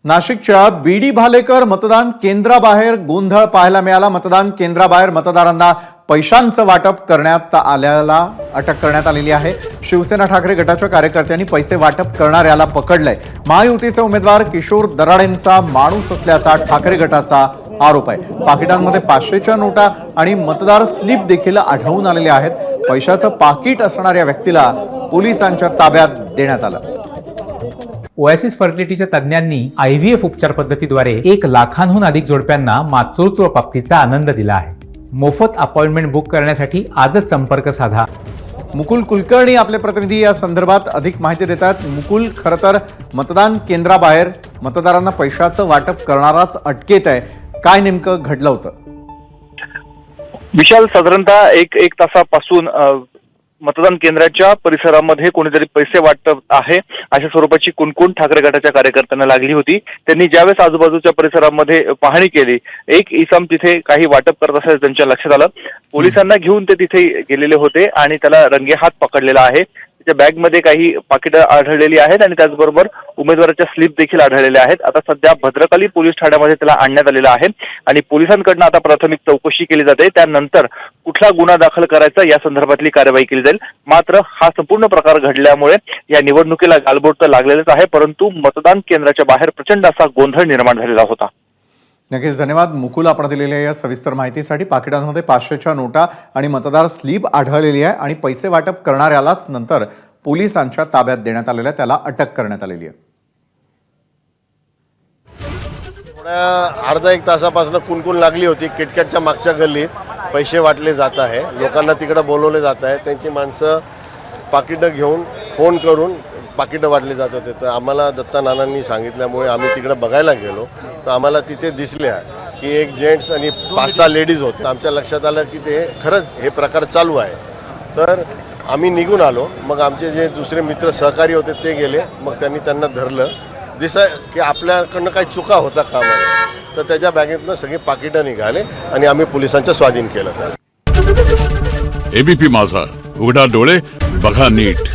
नाशिकच्या बीडी भालेकर मतदान केंद्राबाहेर गोंधळ पाहायला मिळाला। मतदान केंद्राबाहेर मतदारांना पैशांचं वाटप करण्यात आल्याला अटक करण्यात आलेली आहे। शिवसेना ठाकरे गटाच्या कार्यकर्त्यांनी पैसे वाटप करणाऱ्याला पकडलंय। महायुतीचे उमेदवार किशोर दराडेंचा माणूस असल्याचा ठाकरे गटाचा आरोप आहे। पाकिटांमध्ये 500च्या नोटा आणि मतदार स्लिप देखील आढळून आलेले आहेत। पैशाचं पाकिट असणाऱ्या व्यक्तीला पोलिसांच्या ताब्यात देण्यात आलं। ओएसिस फर्टिलिटीच्या तज्ञांनी IVF उपचार पद्धतीद्वारे 1 लाखांहून अधिक जोडप्यांना मातृत्व प्राप्तीचा आनंद दिला आहे। मोफत अपॉइंटमेंट बुक करण्यासाठी आजच संपर्क साधा। मुकुल कुलकर्णी आपले प्रतिनिधी या संदर्भात अधिक माहिती देतात। मुकुल, खरं तर मतदान केंद्राबाहेर मतदारांना पैशाचं वाटप करणाराच अटकेत आहे। काय नेमकं घडलं होतं? विशाल, साधारणतः एक तासापासून मतदान केंद्राच्या परिसरामध्ये कोणीतरी पैसे वाटप आहे अशा स्वरूपाची कुणकुण ठाकरे गटाच्या कार्यकर्त्यांना लागली होती। त्यांनी ज्यावेळेस आजूबाजूच्या परिसरामध्ये पाहणी केली, एक इसम तिथे काही वाटप करत असल्याचं त्यांच्या लक्षात आलं। पोलिसांना घेऊन ते तिथे गेलेले होते आणि त्याला रंगेहात पकडलेला आहे। त्याच्या बॅगमध्ये काही पाकिटं आढळलेली आहेत आणि त्याचबरोबर उमेदवाराच्या स्लिप देखील आढळलेल्या आहेत। आता सध्या भद्रकाली पोलीस ठाण्यामध्ये त्याला आणण्यात आलेलं आहे आणि पोलिसांकडून आता प्राथमिक चौकशी केली जाते। त्यानंतर कुठला गुन्हा दाखल करायचा या संदर्भातली कार्यवाही केली जाईल। मात्र हा संपूर्ण प्रकार घडल्यामुळे या निवडणुकीला गालबोट तर लागलेलंच आहे, परंतु मतदान केंद्राच्या बाहेर प्रचंड असा गोंधळ निर्माण झालेला होता। नक्कीच धन्यवाद मुकुल, आपण दिलेल्या या सविस्तर माहितीसाठी। पाकिटांमध्ये 500च्या नोटा आणि मतदार स्लिप आढळलेली आहे आणि पैसे वाटप करणाऱ्यालाच नंतर पोलिसांच्या ताब्यात देण्यात आलेलं आहे, त्याला अटक करण्यात आलेली आहे। अर्धा एक तासापासून कुणकुण लागली होती। किटकॅटच्या मागच्या गल्लीत पैसे वाटले जात आहे, लोकांना तिकडे बोलवले जात आहे। त्यांची माणसं पाकिटं घेऊन फोन करून पाकिटं वाटले जात होते। तर आम्हाला दत्ता नानांनी सांगितल्यामुळे आम्ही तिकडे बघायला गेलो तर आम्हाला तिथे दिसल्या की एक जेंट्स आणि 5-6 लेडीज होते। आमच्या लक्षात आलं की ते खरंच हे प्रकार चालू आहे। तर आम्ही निघून आलो। मग आमचे जे दुसरे मित्र सहकारी होते ते गेले, मग त्यांनी त्यांना धरलं। दिसाय की आपल्याकडनं काही चुका होता कामा नये, तर त्याच्या बॅगेतनं सगळे पाकिटं निघाले आणि आम्ही पोलिसांच्या स्वाधीन केलं। ABP माझा, उघडा डोळे बघा नीट।